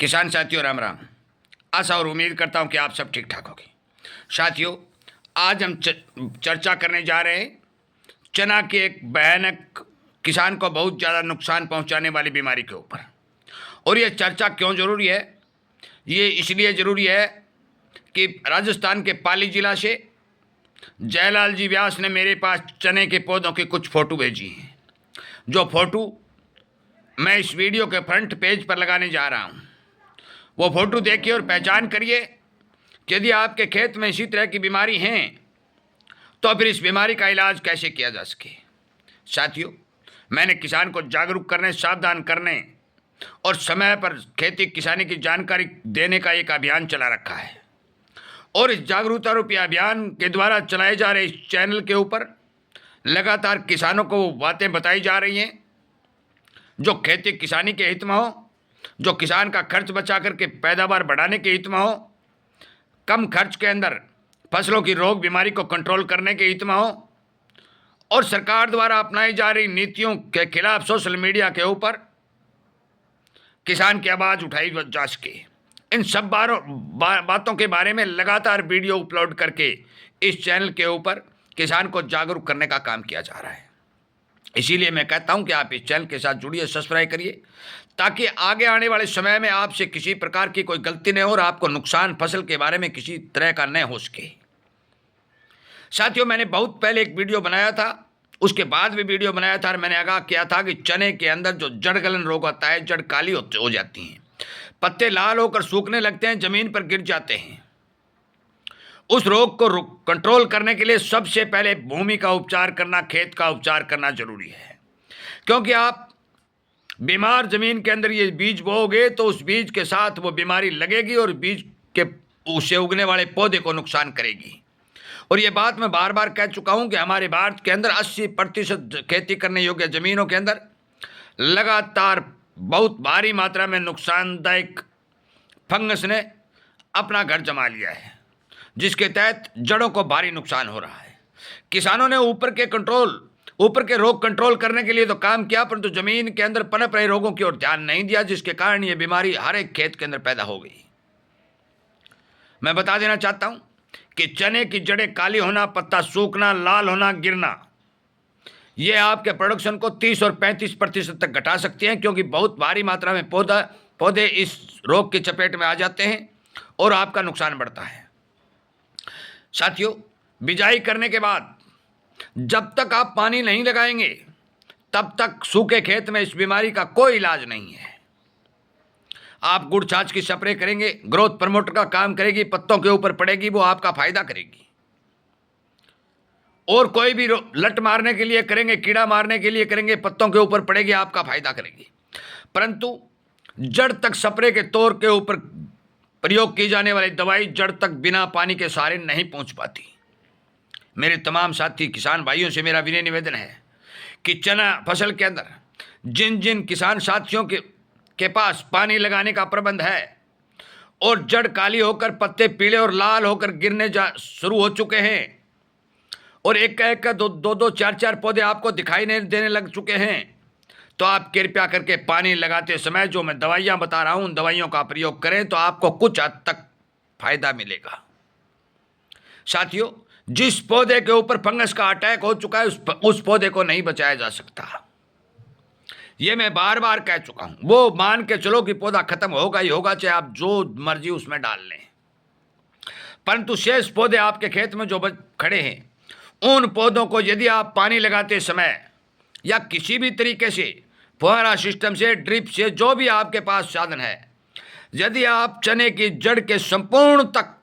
किसान साथियों राम राम। आशा और उम्मीद करता हूं कि आप सब ठीक ठाक होंगे। साथियों, आज हम चर्चा करने जा रहे हैं चना की एक भयानक, किसान को बहुत ज़्यादा नुकसान पहुंचाने वाली बीमारी के ऊपर। और ये चर्चा क्यों ज़रूरी है? ये इसलिए ज़रूरी है कि राजस्थान के पाली ज़िला से जयलाल जी व्यास ने मेरे पास चने के पौधों की कुछ फ़ोटो भेजी हैं, जो फ़ोटो मैं इस वीडियो के फ्रंट पेज पर लगाने जा रहा हूँ। वो फ़ोटो देखिए और पहचान करिए कि यदि आपके खेत में इसी तरह की बीमारी हैं तो फिर इस बीमारी का इलाज कैसे किया जा सके। साथियों, मैंने किसान को जागरूक करने, सावधान करने और समय पर खेती किसानी की जानकारी देने का एक अभियान चला रखा है। और इस जागरूकता रूपी अभियान के द्वारा चलाए जा रहे इस चैनल के ऊपर लगातार किसानों को बातें बताई जा रही हैं जो खेती किसानी के हित में हो, जो किसान का खर्च बचा करके पैदावार बढ़ाने के हित में हो, कम खर्च के अंदर फसलों की रोग बीमारी को कंट्रोल करने के हित में हो, और सरकार द्वारा अपनाई जा रही नीतियों के खिलाफ सोशल मीडिया के ऊपर किसान की आवाज़ उठाई जा सके। इन सब बातों के बारे में लगातार वीडियो अपलोड करके इस चैनल के ऊपर किसान को जागरूक करने का काम किया जा रहा है। इसीलिए मैं कहता हूं कि आप इस चैनल के साथ जुड़िए, सब्सक्राइब करिए, ताकि आगे आने वाले समय में आपसे किसी प्रकार की कोई गलती नहीं हो और आपको नुकसान फसल के बारे में किसी तरह का न हो सके। साथियों, मैंने बहुत पहले एक वीडियो बनाया था, उसके बाद भी वीडियो बनाया था और मैंने आगाह किया था कि चने के अंदर जो जड़ गलन रोग आता है, जड़ काली हो जाती हैं, पत्ते लाल होकर सूखने लगते हैं, जमीन पर गिर जाते हैं। उस रोग को कंट्रोल करने के लिए सबसे पहले भूमि का उपचार करना, खेत का उपचार करना जरूरी है। क्योंकि आप बीमार जमीन के अंदर ये बीज बोओगे तो उस बीज के साथ वो बीमारी लगेगी और बीज के उससे उगने वाले पौधे को नुकसान करेगी। और ये बात मैं बार बार कह चुका हूं कि हमारे भारत के अंदर 80% खेती करने योग्य जमीनों के अंदर लगातार बहुत भारी मात्रा में नुकसानदायक फंगस ने अपना घर जमा लिया है, जिसके तहत जड़ों को भारी नुकसान हो रहा है। किसानों ने ऊपर के रोग कंट्रोल करने के लिए तो काम किया, परंतु जमीन के अंदर पनप रहे रोगों की ओर ध्यान नहीं दिया, जिसके कारण ये बीमारी हर एक खेत के अंदर पैदा हो गई। मैं बता देना चाहता हूं कि चने की जड़ें काली होना, पत्ता सूखना, लाल होना, गिरना, ये आपके प्रोडक्शन को 30 और 35% तक घटा सकती हैं, क्योंकि बहुत भारी मात्रा में पौधे इस रोग की चपेट में आ जाते हैं और आपका नुकसान बढ़ता है। साथियों, बिजाई करने के बाद जब तक आप पानी नहीं लगाएंगे तब तक सूखे खेत में इस बीमारी का कोई इलाज नहीं है। आप गुड़ छाछ की स्प्रे करेंगे, ग्रोथ प्रमोटर का काम करेगी, पत्तों के ऊपर पड़ेगी, वो आपका फायदा करेगी। और कोई भी लट मारने के लिए करेंगे, कीड़ा मारने के लिए करेंगे, पत्तों के ऊपर पड़ेगी, आपका फायदा करेगी। परंतु जड़ तक स्प्रे के तौर के ऊपर प्रयोग की जाने वाली दवाई जड़ तक बिना पानी के सहारे नहीं पहुंच पाती। मेरे तमाम साथी किसान भाइयों से मेरा विनय निवेदन है कि चना फसल के अंदर जिन जिन किसान साथियों के पास पानी लगाने का प्रबंध है और जड़ काली होकर पत्ते पीले और लाल होकर गिरने शुरू हो चुके हैं और एक का दो चार पौधे आपको दिखाई नहीं देने लग चुके हैं, तो आप कृपया करके पानी लगाते समय जो मैं दवाइयाँ बता रहा हूँ उन दवाइयों का प्रयोग करें, तो आपको कुछ हद तक फायदा मिलेगा। साथियों, जिस पौधे के ऊपर फंगस का अटैक हो चुका है उस पौधे को नहीं बचाया जा सकता। ये मैं बार बार कह चुका हूं। वो मान के चलो कि पौधा खत्म होगा ही होगा, चाहे आप जो मर्जी उसमें डाल लें, परंतु शेष पौधे आपके खेत में जो खड़े हैं उन पौधों को यदि आप पानी लगाते समय या किसी भी तरीके से फुहारा सिस्टम से, ड्रिप से, जो भी आपके पास साधन है, यदि आप चने की जड़ के संपूर्ण तक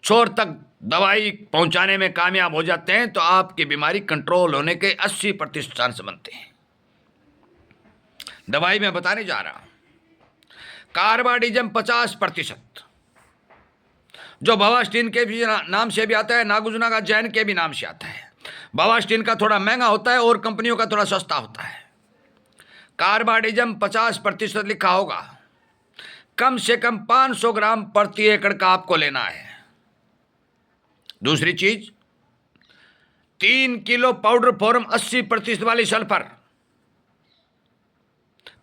छोर तक दवाई पहुंचाने में कामयाब हो जाते हैं तो आपकी बीमारी कंट्रोल होने के 80% चांस बनते हैं। दवाई मैं बताने जा रहा हूं, कार्बाडिजम 50%, जो बावास्टिन के भी नाम से भी आता है, नागुजना का जैन के भी नाम से आता है। बावास्टिन का थोड़ा महंगा होता है और कंपनियों का थोड़ा सस्ता होता है। कार्बाडिजम 50% लिखा होगा। कम से कम 500 ग्राम प्रति एकड़ का आपको लेना है। दूसरी चीज, 3 किलो पाउडर फॉर्म 80% वाली सल्फर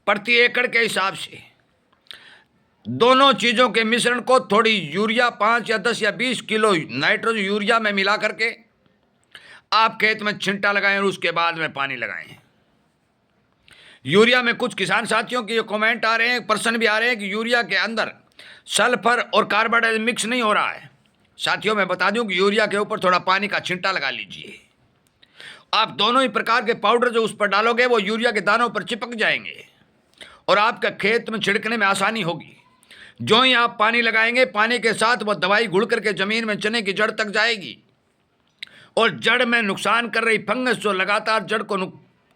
प्रति एकड़ के हिसाब से दोनों चीज़ों के मिश्रण को थोड़ी यूरिया 5 या 10 या 20 किलो नाइट्रोजन यूरिया में मिला करके आप खेत में छिंटा लगाएं और उसके बाद में पानी लगाएं। यूरिया में कुछ किसान साथियों के ये कमेंट आ रहे हैं, प्रश्न भी आ रहे हैं कि यूरिया के अंदर सल्फर और कार्बन डाइऑक्साइड मिक्स नहीं हो रहा है। साथियों मैं बता दूं कि यूरिया के ऊपर थोड़ा पानी का छिंटा लगा लीजिए। आप दोनों ही प्रकार के पाउडर जो उस पर डालोगे वो यूरिया के दानों पर चिपक जाएंगे और आपका खेत में छिड़कने में आसानी होगी। जो ही आप पानी लगाएंगे, पानी के साथ वो दवाई घुल करके जमीन में चने की जड़ तक जाएगी और जड़ में नुकसान कर रही फंगस जो लगातार जड़ को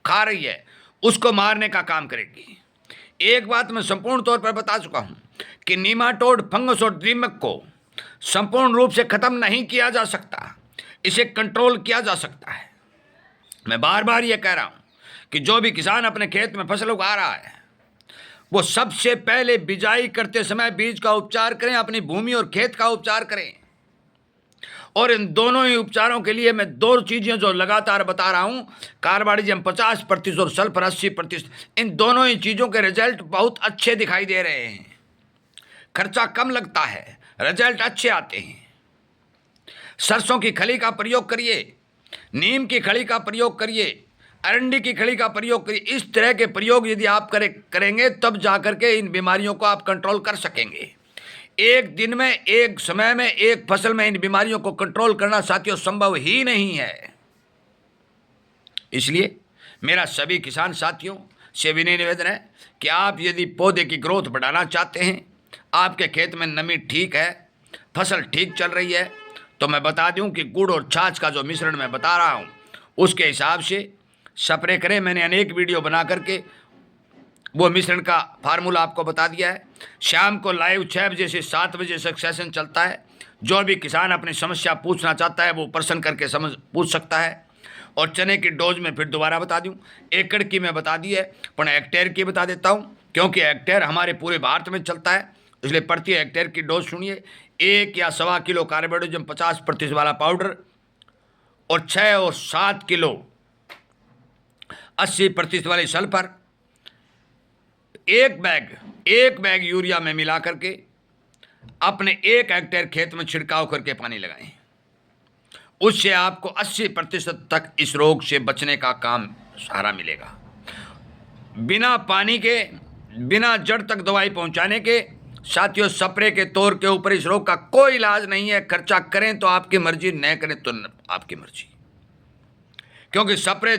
खा रही है उसको मारने का काम करेगी। एक बात मैं संपूर्ण तौर पर बता चुका हूं कि नीमाटोड, फंगस और दीमक को संपूर्ण रूप से खत्म नहीं किया जा सकता, इसे कंट्रोल किया जा सकता है। मैं बार बार यह कह रहा हूं कि जो भी किसान अपने खेत में फसल उगा रहा है वो सबसे पहले बिजाई करते समय बीज का उपचार करें, अपनी भूमि और खेत का उपचार करें। और इन दोनों ही उपचारों के लिए मैं दो चीजें जो लगातार बता रहा हूं, कार्बाइडिज्म 50% और सल्फर 80%, इन दोनों ही चीजों के रिजल्ट बहुत अच्छे दिखाई दे रहे हैं। खर्चा कम लगता है, रिजल्ट अच्छे आते हैं। सरसों की खली का प्रयोग करिए, नीम की खली का प्रयोग करिए, अरंडी की खली का प्रयोग करिए। इस तरह के प्रयोग यदि आप करेंगे तब जाकर के इन बीमारियों को आप कंट्रोल कर सकेंगे। एक दिन में, एक समय में, एक फसल में इन बीमारियों को कंट्रोल करना साथियों संभव ही नहीं है। इसलिए मेरा सभी किसान साथियों से विनय निवेदन है कि आप यदि पौधे की ग्रोथ बढ़ाना चाहते हैं, आपके खेत में नमी ठीक है, फसल ठीक चल रही है, तो मैं बता दूं कि गुड़ और छाछ का जो मिश्रण मैं बता रहा हूं उसके हिसाब से स्प्रे करें। मैंने अनेक वीडियो बना करके वो मिश्रण का फार्मूला आपको बता दिया है। शाम को लाइव 6 बजे से 7 बजे तक सेशन चलता है। जो भी किसान अपनी समस्या पूछना चाहता है वो प्रश्न करके पूछ सकता है। और चने की डोज में फिर दोबारा बता दूं, एकड़ की मैं बता दी है, पर हेक्टेयर की बता देता हूं क्योंकि हेक्टेयर हमारे पूरे भारत में चलता है, इसलिए प्रति हेक्टेयर की डोज सुनिए। 1 या 1.25 किलो कार्बाइडिज्म 50% वाला पाउडर और 6 और 7 किलो 80% वाली सल्फर एक बैग यूरिया में मिला करके अपने 1 हेक्टेयर खेत में छिड़काव करके पानी लगाएं। उससे आपको 80% तक इस रोग से बचने का काम सहारा मिलेगा। बिना पानी के, बिना जड़ तक दवाई पहुंचाने के साथियों स्प्रे के तौर के ऊपर इस रोग का कोई इलाज नहीं है। खर्चा करें तो आपकी मर्जी, न करें तो आपकी मर्जी, क्योंकि स्प्रे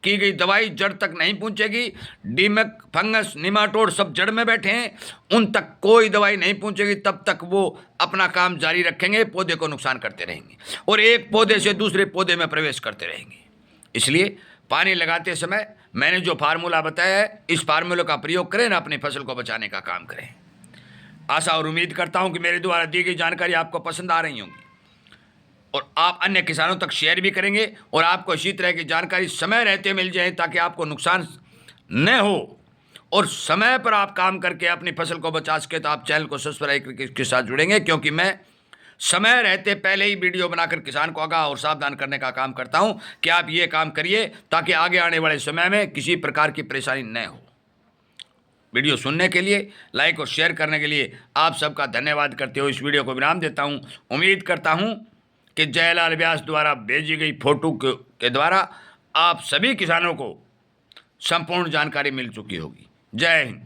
की गई दवाई जड़ तक नहीं पहुंचेगी। दीमक, फंगस, निमाटोड सब जड़ में बैठे हैं, उन तक कोई दवाई नहीं पहुंचेगी। तब तक वो अपना काम जारी रखेंगे, पौधे को नुकसान करते रहेंगे और एक पौधे से दूसरे पौधे में प्रवेश करते रहेंगे। इसलिए पानी लगाते समय मैंने जो फार्मूला बताया है, इस फार्मूले का प्रयोग करें ना, अपनी फसल को बचाने का काम करें। आशा और उम्मीद करता हूं कि मेरे द्वारा दी गई जानकारी आपको पसंद आ रही होंगी और आप अन्य किसानों तक शेयर भी करेंगे और आपको इसी तरह की जानकारी समय रहते मिल जाए ताकि आपको नुकसान न हो और समय पर आप काम करके अपनी फसल को बचा सके। तो आप चैनल को सब्सक्राइब के साथ जुड़ेंगे, क्योंकि मैं समय रहते पहले ही वीडियो बनाकर किसान को आगाह और सावधान करने का काम करता हूं कि आप ये काम करिए ताकि आगे आने वाले समय में किसी प्रकार की परेशानी न हो। वीडियो सुनने के लिए, लाइक और शेयर करने के लिए आप सबका धन्यवाद करते हुए इस वीडियो को विराम देता हूं। उम्मीद करता हूं कि जयलाल व्यास द्वारा भेजी गई फोटो के द्वारा आप सभी किसानों को संपूर्ण जानकारी मिल चुकी होगी। जय हिंद।